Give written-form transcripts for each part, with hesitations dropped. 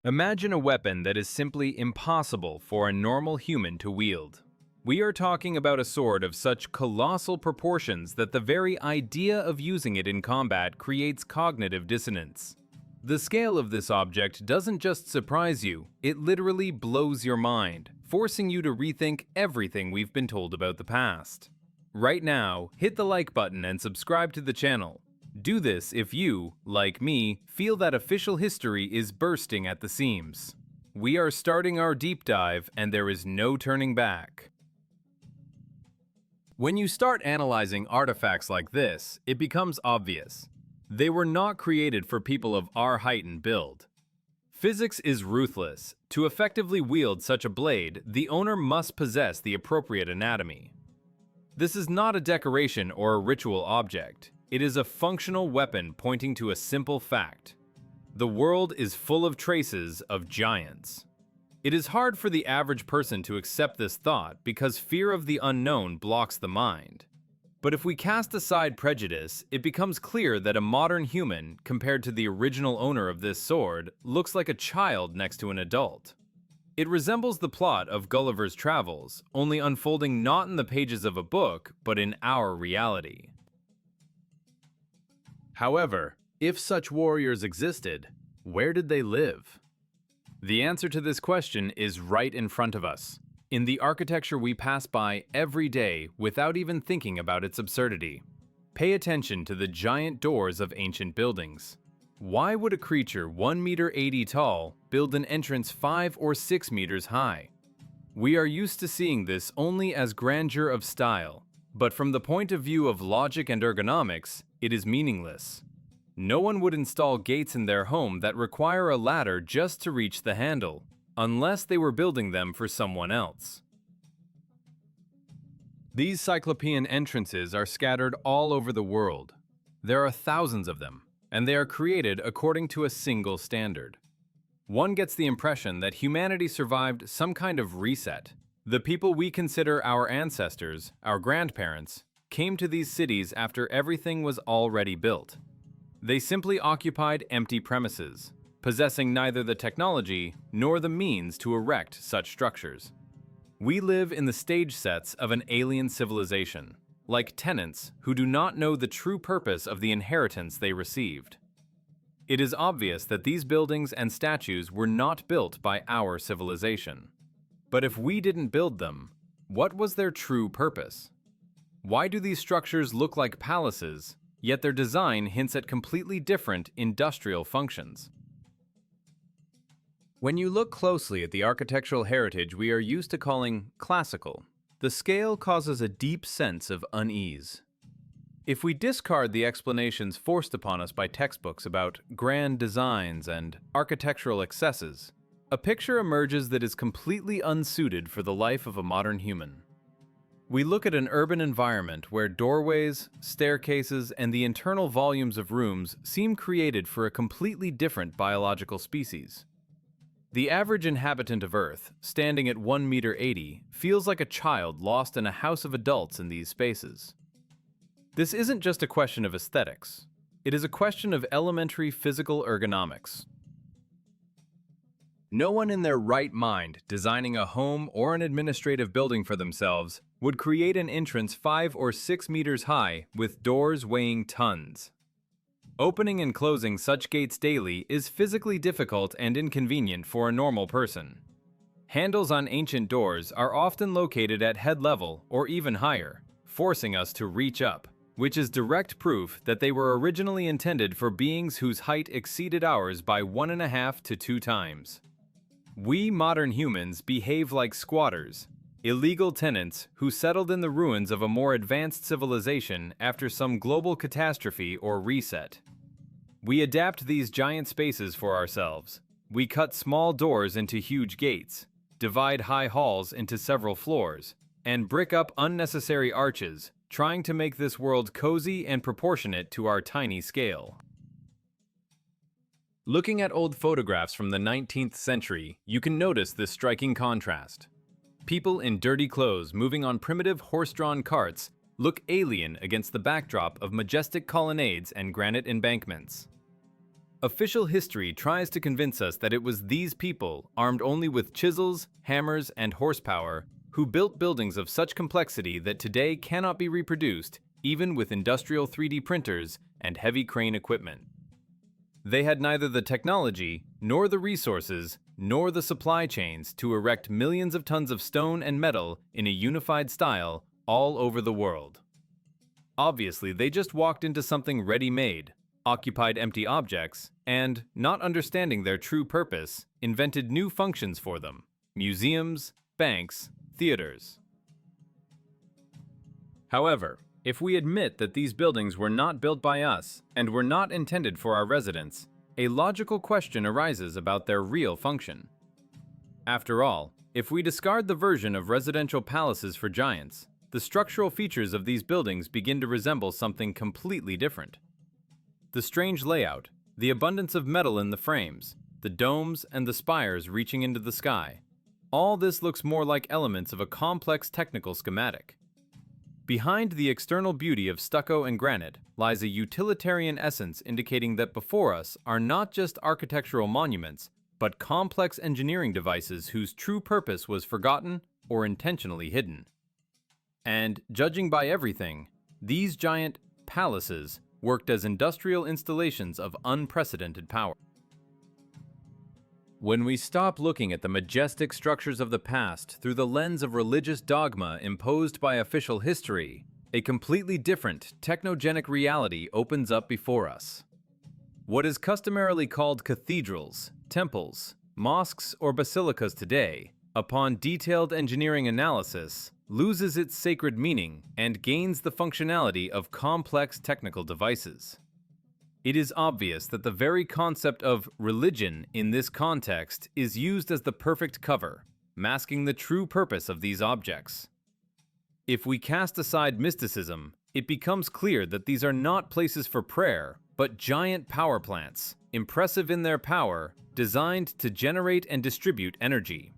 Imagine a weapon that is simply impossible for a normal human to wield. We are talking about a sword of such colossal proportions that the very idea of using it in combat creates cognitive dissonance. The scale of this object doesn't just surprise you, it literally blows your mind, forcing you to rethink everything we've been told about the past. Right now, hit the like button and subscribe to the channel. Do this if you, like me, feel that official history is bursting at the seams. We are starting our deep dive and there is no turning back. When you start analyzing artifacts like this, it becomes obvious. They were not created for people of our height and build. Physics is ruthless. To effectively wield such a blade, the owner must possess the appropriate anatomy. This is not a decoration or a ritual object. It is a functional weapon pointing to a simple fact. The world is full of traces of giants. It is hard for the average person to accept this thought because fear of the unknown blocks the mind. But if we cast aside prejudice, it becomes clear that a modern human, compared to the original owner of this sword, looks like a child next to an adult. It resembles the plot of Gulliver's Travels, only unfolding not in the pages of a book, but in our reality. However, if such warriors existed, where did they live? The answer to this question is right in front of us, in the architecture we pass by every day without even thinking about its absurdity. Pay attention to the giant doors of ancient buildings. Why would a creature 1.80 meters tall build an entrance 5 or 6 meters high? We are used to seeing this only as grandeur of style, but from the point of view of logic and ergonomics, it is meaningless. No one would install gates in their home that require a ladder just to reach the handle, unless they were building them for someone else. These cyclopean entrances are scattered all over the world. There are thousands of them, and they are created according to a single standard. One gets the impression that humanity survived some kind of reset. The people we consider our ancestors, our grandparents, came to these cities after everything was already built. They simply occupied empty premises, possessing neither the technology nor the means to erect such structures. We live in the stage sets of an alien civilization, like tenants who do not know the true purpose of the inheritance they received. It is obvious that these buildings and statues were not built by our civilization. But if we didn't build them, what was their true purpose? Why do these structures look like palaces, yet their design hints at completely different industrial functions? When you look closely at the architectural heritage we are used to calling classical, the scale causes a deep sense of unease. If we discard the explanations forced upon us by textbooks about grand designs and architectural excesses, a picture emerges that is completely unsuited for the life of a modern human. We look at an urban environment where doorways, staircases, and the internal volumes of rooms seem created for a completely different biological species. The average inhabitant of Earth, standing at 1.80 meters, feels like a child lost in a house of adults in these spaces. This isn't just a question of aesthetics. It is a question of elementary physical ergonomics. No one in their right mind designing a home or an administrative building for themselves would create an entrance 5 or 6 meters high with doors weighing tons. Opening and closing such gates daily is physically difficult and inconvenient for a normal person. Handles on ancient doors are often located at head level or even higher, forcing us to reach up, which is direct proof that they were originally intended for beings whose height exceeded ours by 1.5 to 2 times. We modern humans behave like squatters, illegal tenants who settled in the ruins of a more advanced civilization after some global catastrophe or reset. We adapt these giant spaces for ourselves. We cut small doors into huge gates, divide high halls into several floors, and brick up unnecessary arches, trying to make this world cozy and proportionate to our tiny scale. Looking at old photographs from the 19th century, you can notice this striking contrast. People in dirty clothes moving on primitive horse-drawn carts look alien against the backdrop of majestic colonnades and granite embankments. Official history tries to convince us that it was these people, armed only with chisels, hammers, and horsepower, who built buildings of such complexity that today cannot be reproduced, even with industrial 3D printers and heavy crane equipment. They had neither the technology, nor the resources, nor the supply chains to erect millions of tons of stone and metal in a unified style all over the world. Obviously, they just walked into something ready-made, occupied empty objects, and, not understanding their true purpose, invented new functions for them: museums, banks, theaters. However, if we admit that these buildings were not built by us and were not intended for our residents, a logical question arises about their real function. After all, if we discard the version of residential palaces for giants, the structural features of these buildings begin to resemble something completely different. The strange layout, the abundance of metal in the frames, the domes and the spires reaching into the sky, all this looks more like elements of a complex technical schematic. Behind the external beauty of stucco and granite lies a utilitarian essence indicating that before us are not just architectural monuments, but complex engineering devices whose true purpose was forgotten or intentionally hidden. And, judging by everything, these giant palaces worked as industrial installations of unprecedented power. When we stop looking at the majestic structures of the past through the lens of religious dogma imposed by official history, a completely different, technogenic reality opens up before us. What is customarily called cathedrals, temples, mosques, or basilicas today, upon detailed engineering analysis, loses its sacred meaning and gains the functionality of complex technical devices. It is obvious that the very concept of religion in this context is used as the perfect cover, masking the true purpose of these objects. If we cast aside mysticism, it becomes clear that these are not places for prayer, but giant power plants, impressive in their power, designed to generate and distribute energy.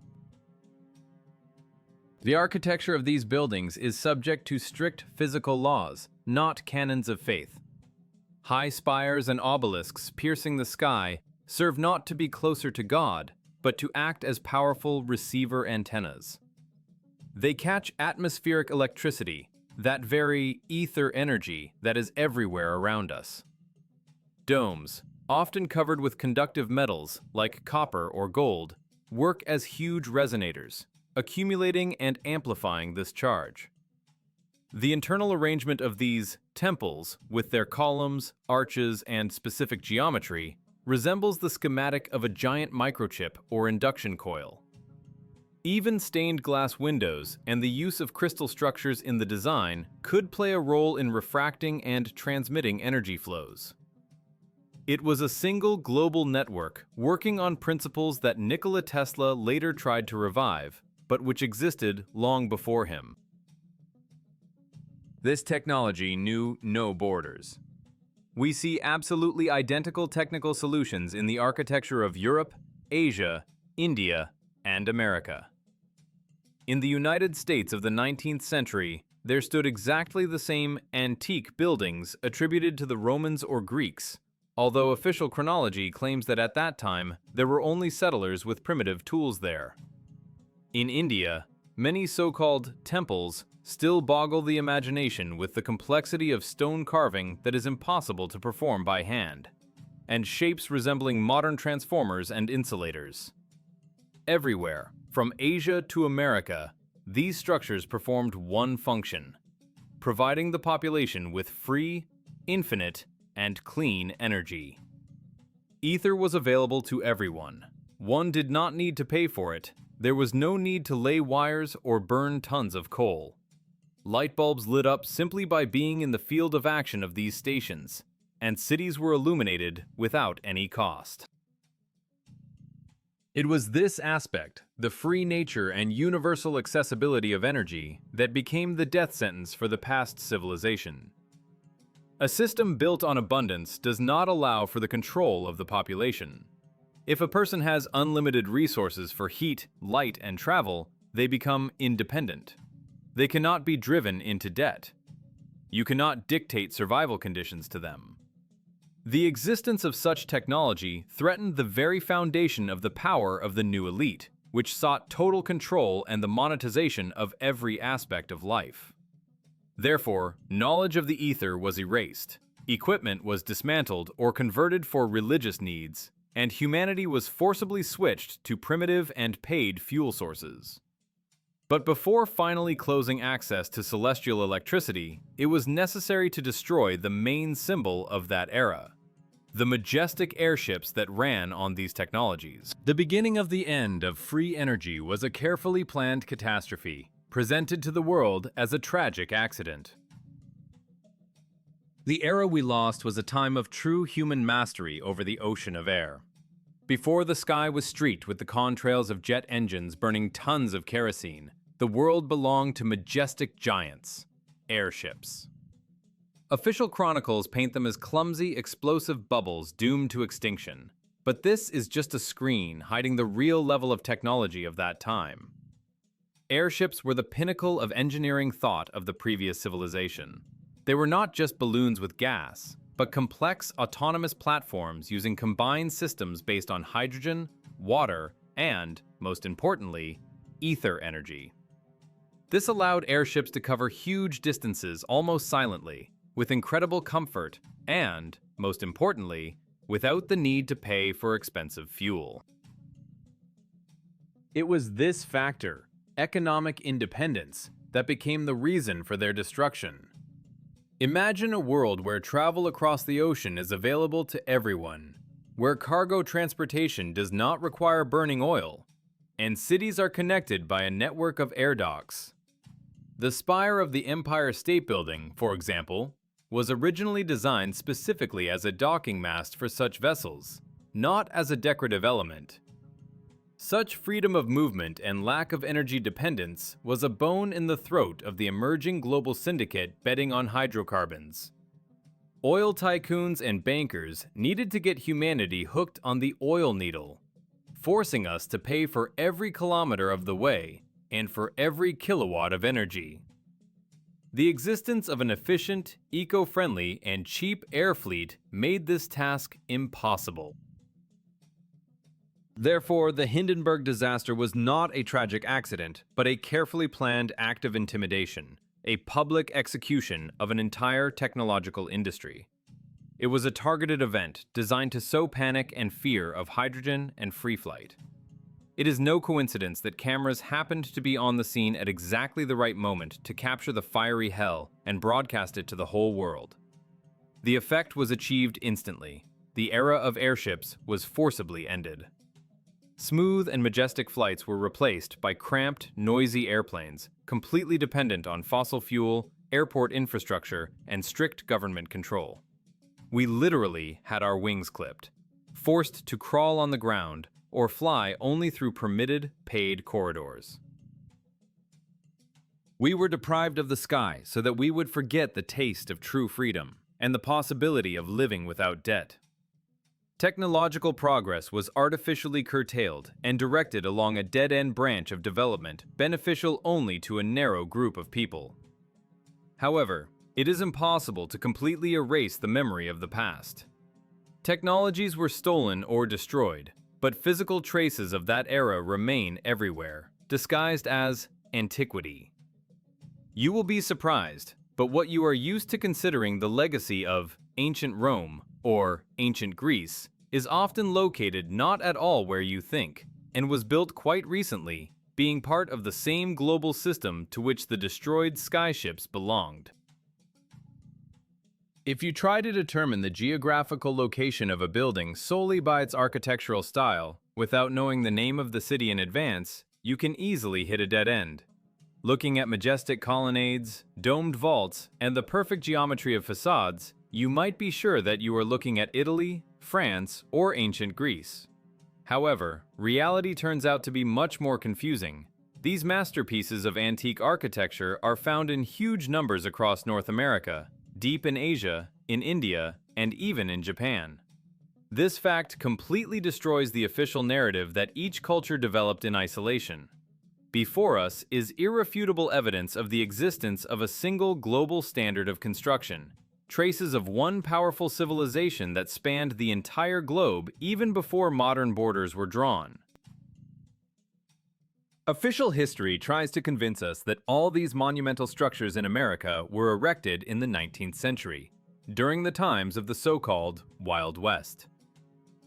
The architecture of these buildings is subject to strict physical laws, not canons of faith. High spires and obelisks piercing the sky serve not to be closer to God, but to act as powerful receiver antennas. They catch atmospheric electricity, that very ether energy that is everywhere around us. Domes, often covered with conductive metals like copper or gold, work as huge resonators, accumulating and amplifying this charge. The internal arrangement of these temples, with their columns, arches, and specific geometry, resembles the schematic of a giant microchip or induction coil. Even stained glass windows and the use of crystal structures in the design could play a role in refracting and transmitting energy flows. It was a single global network working on principles that Nikola Tesla later tried to revive, but which existed long before him. This technology knew no borders. We see absolutely identical technical solutions in the architecture of Europe, Asia, India, and America. In the United States of the 19th century, there stood exactly the same antique buildings attributed to the Romans or Greeks, although official chronology claims that at that time there were only settlers with primitive tools there. In India, many so-called temples still boggle the imagination with the complexity of stone carving that is impossible to perform by hand, and shapes resembling modern transformers and insulators. Everywhere, from Asia to America, these structures performed one function: providing the population with free, infinite, and clean energy. Ether was available to everyone. One did not need to pay for it. There was no need to lay wires or burn tons of coal. Light bulbs lit up simply by being in the field of action of these stations, and cities were illuminated without any cost. It was this aspect, the free nature and universal accessibility of energy, that became the death sentence for the past civilization. A system built on abundance does not allow for the control of the population. If a person has unlimited resources for heat, light, and travel, they become independent. They cannot be driven into debt. You cannot dictate survival conditions to them. The existence of such technology threatened the very foundation of the power of the new elite, which sought total control and the monetization of every aspect of life. Therefore, knowledge of the ether was erased, equipment was dismantled or converted for religious needs, and humanity was forcibly switched to primitive and paid fuel sources. But before finally closing access to celestial electricity, it was necessary to destroy the main symbol of that era, the majestic airships that ran on these technologies. The beginning of the end of free energy was a carefully planned catastrophe, presented to the world as a tragic accident. The era we lost was a time of true human mastery over the ocean of air. Before the sky was streaked with the contrails of jet engines burning tons of kerosene, the world belonged to majestic giants, airships. Official chronicles paint them as clumsy, explosive bubbles doomed to extinction. But this is just a screen hiding the real level of technology of that time. Airships were the pinnacle of engineering thought of the previous civilization. They were not just balloons with gas, but complex autonomous platforms using combined systems based on hydrogen, water, and, most importantly, ether energy. This allowed airships to cover huge distances almost silently, with incredible comfort and, most importantly, without the need to pay for expensive fuel. It was this factor, economic independence, that became the reason for their destruction. Imagine a world where travel across the ocean is available to everyone, where cargo transportation does not require burning oil, and cities are connected by a network of air docks. The spire of the Empire State Building, for example, was originally designed specifically as a docking mast for such vessels, not as a decorative element. Such freedom of movement and lack of energy dependence was a bone in the throat of the emerging global syndicate betting on hydrocarbons. Oil tycoons and bankers needed to get humanity hooked on the oil needle, forcing us to pay for every kilometer of the way and for every kilowatt of energy. The existence of an efficient, eco-friendly, and cheap air fleet made this task impossible. Therefore, the Hindenburg disaster was not a tragic accident, but a carefully planned act of intimidation, a public execution of an entire technological industry. It was a targeted event designed to sow panic and fear of hydrogen and free flight. It is no coincidence that cameras happened to be on the scene at exactly the right moment to capture the fiery hell and broadcast it to the whole world. The effect was achieved instantly. The era of airships was forcibly ended. Smooth and majestic flights were replaced by cramped, noisy airplanes, completely dependent on fossil fuel, airport infrastructure, and strict government control. We literally had our wings clipped, forced to crawl on the ground, or fly only through permitted, paid corridors. We were deprived of the sky so that we would forget the taste of true freedom and the possibility of living without debt. Technological progress was artificially curtailed and directed along a dead-end branch of development beneficial only to a narrow group of people. However, it is impossible to completely erase the memory of the past. Technologies were stolen or destroyed, but physical traces of that era remain everywhere, disguised as antiquity. You will be surprised, but what you are used to considering the legacy of ancient Rome or ancient Greece is often located not at all where you think, and was built quite recently, being part of the same global system to which the destroyed skyships belonged. If you try to determine the geographical location of a building solely by its architectural style, without knowing the name of the city in advance, you can easily hit a dead end. Looking at majestic colonnades, domed vaults, and the perfect geometry of facades, you might be sure that you are looking at Italy, France, or ancient Greece. However, reality turns out to be much more confusing. These masterpieces of antique architecture are found in huge numbers across North America, deep in Asia, in India, and even in Japan. This fact completely destroys the official narrative that each culture developed in isolation. Before us is irrefutable evidence of the existence of a single global standard of construction, traces of one powerful civilization that spanned the entire globe even before modern borders were drawn. Official history tries to convince us that all these monumental structures in America were erected in the 19th century, during the times of the so-called Wild West.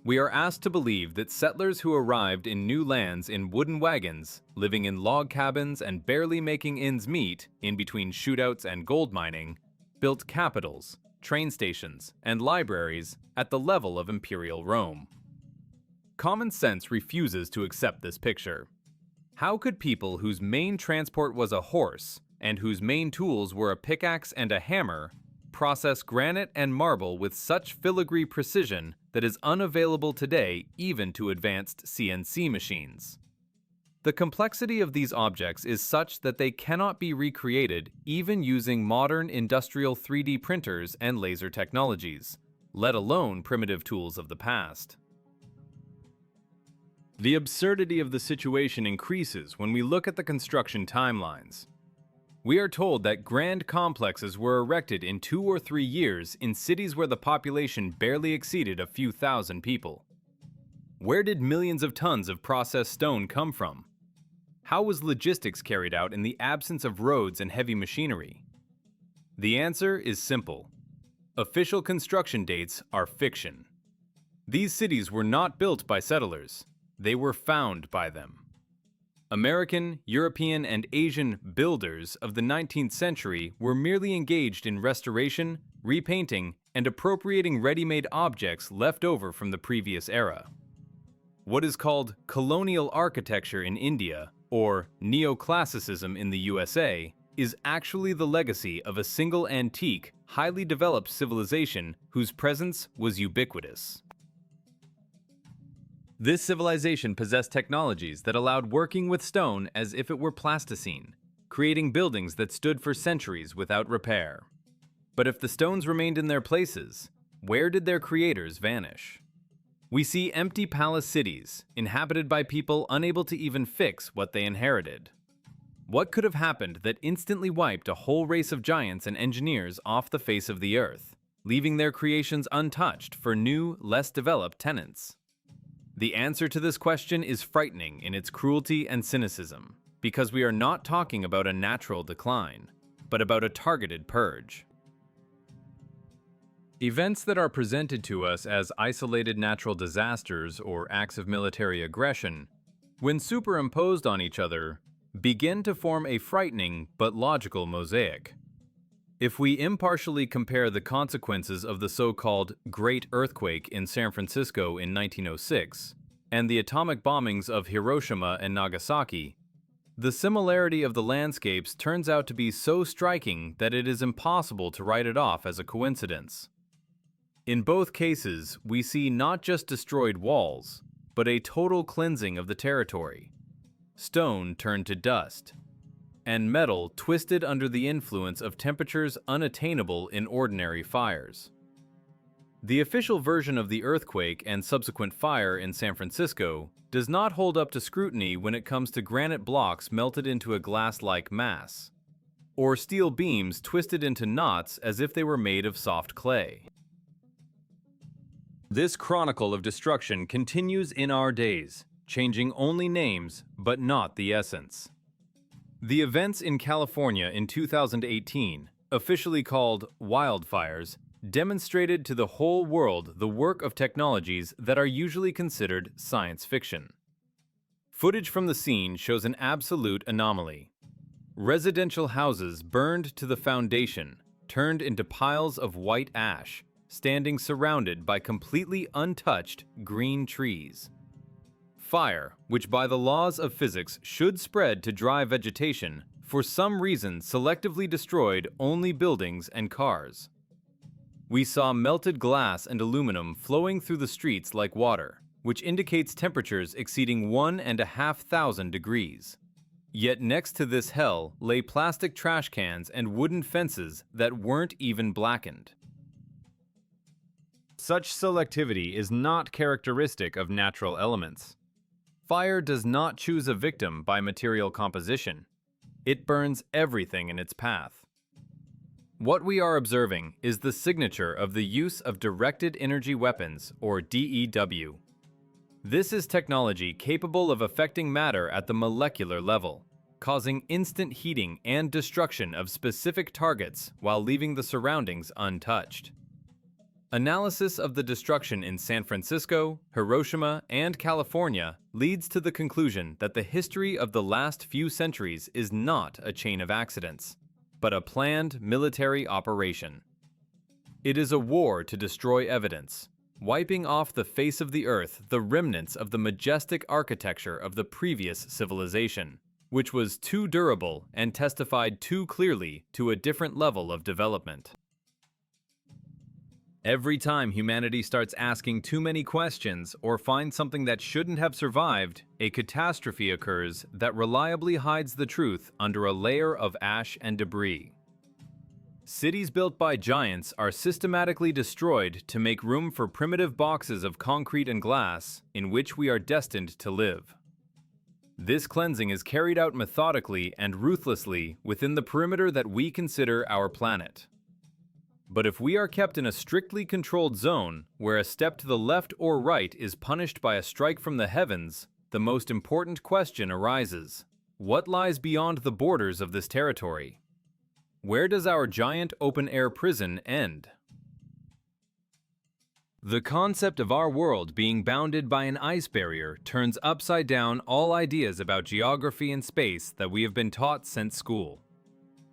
We are asked to believe that settlers who arrived in new lands in wooden wagons, living in log cabins and barely making ends meet in between shootouts and gold mining, built capitals, train stations, and libraries at the level of imperial Rome. Common sense refuses to accept this picture. How could people whose main transport was a horse, and whose main tools were a pickaxe and a hammer, process granite and marble with such filigree precision that is unavailable today even to advanced CNC machines? The complexity of these objects is such that they cannot be recreated even using modern industrial 3D printers and laser technologies, let alone primitive tools of the past. The absurdity of the situation increases when we look at the construction timelines. We are told that grand complexes were erected in 2 or 3 years in cities where the population barely exceeded a few thousand people. Where did millions of tons of processed stone come from? How was logistics carried out in the absence of roads and heavy machinery? The answer is simple. Official construction dates are fiction. These cities were not built by settlers. They were found by them. American, European, and Asian builders of the 19th century were merely engaged in restoration, repainting, and appropriating ready-made objects left over from the previous era. What is called colonial architecture in India, or neoclassicism in the USA, is actually the legacy of a single antique, highly developed civilization whose presence was ubiquitous. This civilization possessed technologies that allowed working with stone as if it were plasticine, creating buildings that stood for centuries without repair. But if the stones remained in their places, where did their creators vanish? We see empty palace cities, inhabited by people unable to even fix what they inherited. What could have happened that instantly wiped a whole race of giants and engineers off the face of the earth, leaving their creations untouched for new, less developed tenants? The answer to this question is frightening in its cruelty and cynicism, because we are not talking about a natural decline, but about a targeted purge. Events that are presented to us as isolated natural disasters or acts of military aggression, when superimposed on each other, begin to form a frightening but logical mosaic. If we impartially compare the consequences of the so-called Great Earthquake in San Francisco in 1906 and the atomic bombings of Hiroshima and Nagasaki, the similarity of the landscapes turns out to be so striking that it is impossible to write it off as a coincidence. In both cases, we see not just destroyed walls, but a total cleansing of the territory. Stone turned to dust, and metal twisted under the influence of temperatures unattainable in ordinary fires. The official version of the earthquake and subsequent fire in San Francisco does not hold up to scrutiny when it comes to granite blocks melted into a glass-like mass, or steel beams twisted into knots as if they were made of soft clay. This chronicle of destruction continues in our days, changing only names but not the essence. The events in California in 2018, officially called wildfires, demonstrated to the whole world the work of technologies that are usually considered science fiction. Footage from the scene shows an absolute anomaly. Residential houses burned to the foundation, turned into piles of white ash, standing surrounded by completely untouched green trees. Fire, which by the laws of physics should spread to dry vegetation, for some reason selectively destroyed only buildings and cars. We saw melted glass and aluminum flowing through the streets like water, which indicates temperatures exceeding 1,500 degrees. Yet next to this hell lay plastic trash cans and wooden fences that weren't even blackened. Such selectivity is not characteristic of natural elements. Fire does not choose a victim by material composition. It burns everything in its path. What we are observing is the signature of the use of directed energy weapons, or DEW. This is technology capable of affecting matter at the molecular level, causing instant heating and destruction of specific targets while leaving the surroundings untouched. Analysis of the destruction in San Francisco, Hiroshima, and California leads to the conclusion that the history of the last few centuries is not a chain of accidents, but a planned military operation. It is a war to destroy evidence, wiping off the face of the earth the remnants of the majestic architecture of the previous civilization, which was too durable and testified too clearly to a different level of development. Every time humanity starts asking too many questions or finds something that shouldn't have survived, a catastrophe occurs that reliably hides the truth under a layer of ash and debris. Cities built by giants are systematically destroyed to make room for primitive boxes of concrete and glass in which we are destined to live. This cleansing is carried out methodically and ruthlessly within the perimeter that we consider our planet. But if we are kept in a strictly controlled zone, where a step to the left or right is punished by a strike from the heavens, the most important question arises: what lies beyond the borders of this territory? Where does our giant open-air prison end? The concept of our world being bounded by an ice barrier turns upside down all ideas about geography and space that we have been taught since school.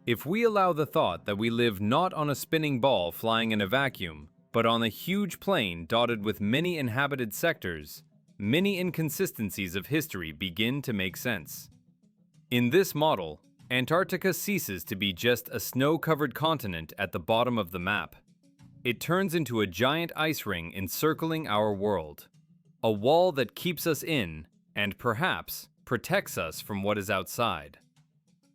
If we allow the thought that we live not on a spinning ball flying in a vacuum, but on a huge plain dotted with many inhabited sectors, many inconsistencies of history begin to make sense. In this model, Antarctica ceases to be just a snow-covered continent at the bottom of the map. It turns into a giant ice ring encircling our world, a wall that keeps us in and perhaps protects us from what is outside.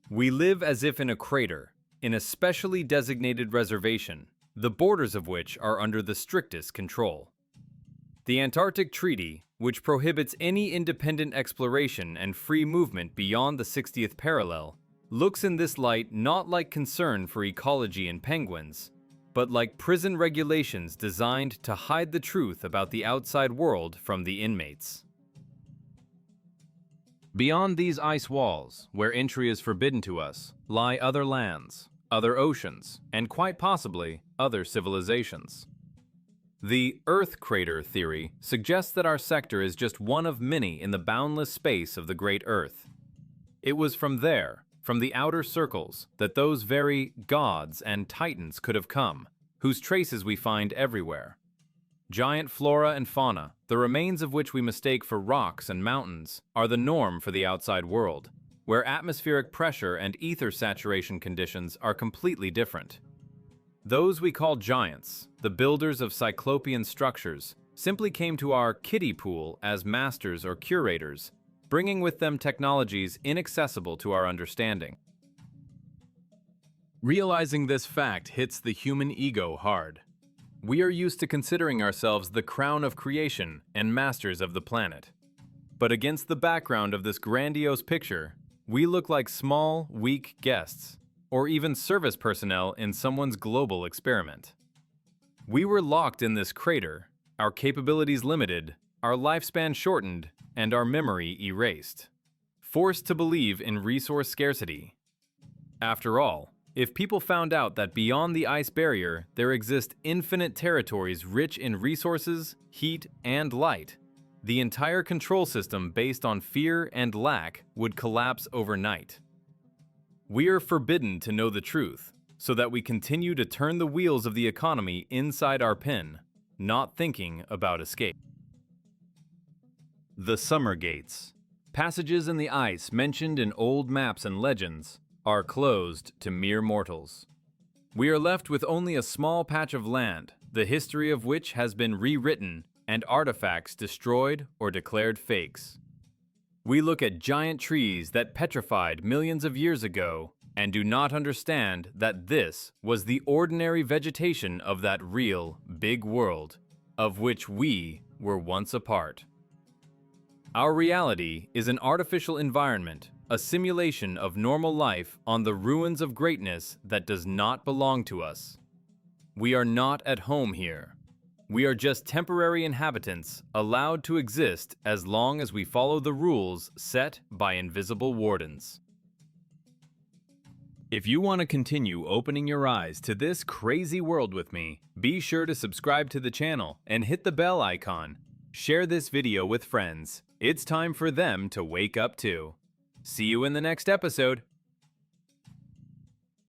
We live as if in a crater, in a specially designated reservation, the borders of which are under the strictest control. The Antarctic Treaty, which prohibits any independent exploration and free movement beyond the 60th parallel, looks in this light not like concern for ecology and penguins, but like prison regulations designed to hide the truth about the outside world from the inmates. Beyond these ice walls, where entry is forbidden to us, lie other lands, other oceans, and quite possibly other civilizations. The Earth crater theory suggests that our sector is just one of many in the boundless space of the great Earth. It was from there, from the outer circles, that those very gods and titans could have come, whose traces we find everywhere. Giant flora and fauna, the remains of which we mistake for rocks and mountains, are the norm for the outside world, where atmospheric pressure and ether saturation conditions are completely different. Those we call giants, the builders of cyclopean structures, simply came to our kiddie pool as masters or curators, bringing with them technologies inaccessible to our understanding. Realizing this fact hits the human ego hard. We are used to considering ourselves the crown of creation and masters of the planet. But against the background of this grandiose picture, we look like small, weak guests, or even service personnel in someone's global experiment. We were locked in this crater, our capabilities limited, our lifespan shortened, and our memory erased, forced to believe in resource scarcity. After all, if people found out that beyond the ice barrier there exist infinite territories rich in resources, heat, and light, the entire control system based on fear and lack would collapse overnight. We are forbidden to know the truth, so that we continue to turn the wheels of the economy inside our pen, not thinking about escape. The Summer Gates, passages in the ice mentioned in old maps and legends, are closed to mere mortals. We are left with only a small patch of land, the history of which has been rewritten and artifacts destroyed or declared fakes. We look at giant trees that petrified millions of years ago and do not understand that this was the ordinary vegetation of that real, big world, of which we were once a part. Our reality is an artificial environment, a simulation of normal life on the ruins of greatness that does not belong to us. We are not at home here. We are just temporary inhabitants allowed to exist as long as we follow the rules set by invisible wardens. If you want to continue opening your eyes to this crazy world with me, be sure to subscribe to the channel and hit the bell icon. Share this video with friends. It's time for them to wake up too. See you in the next episode.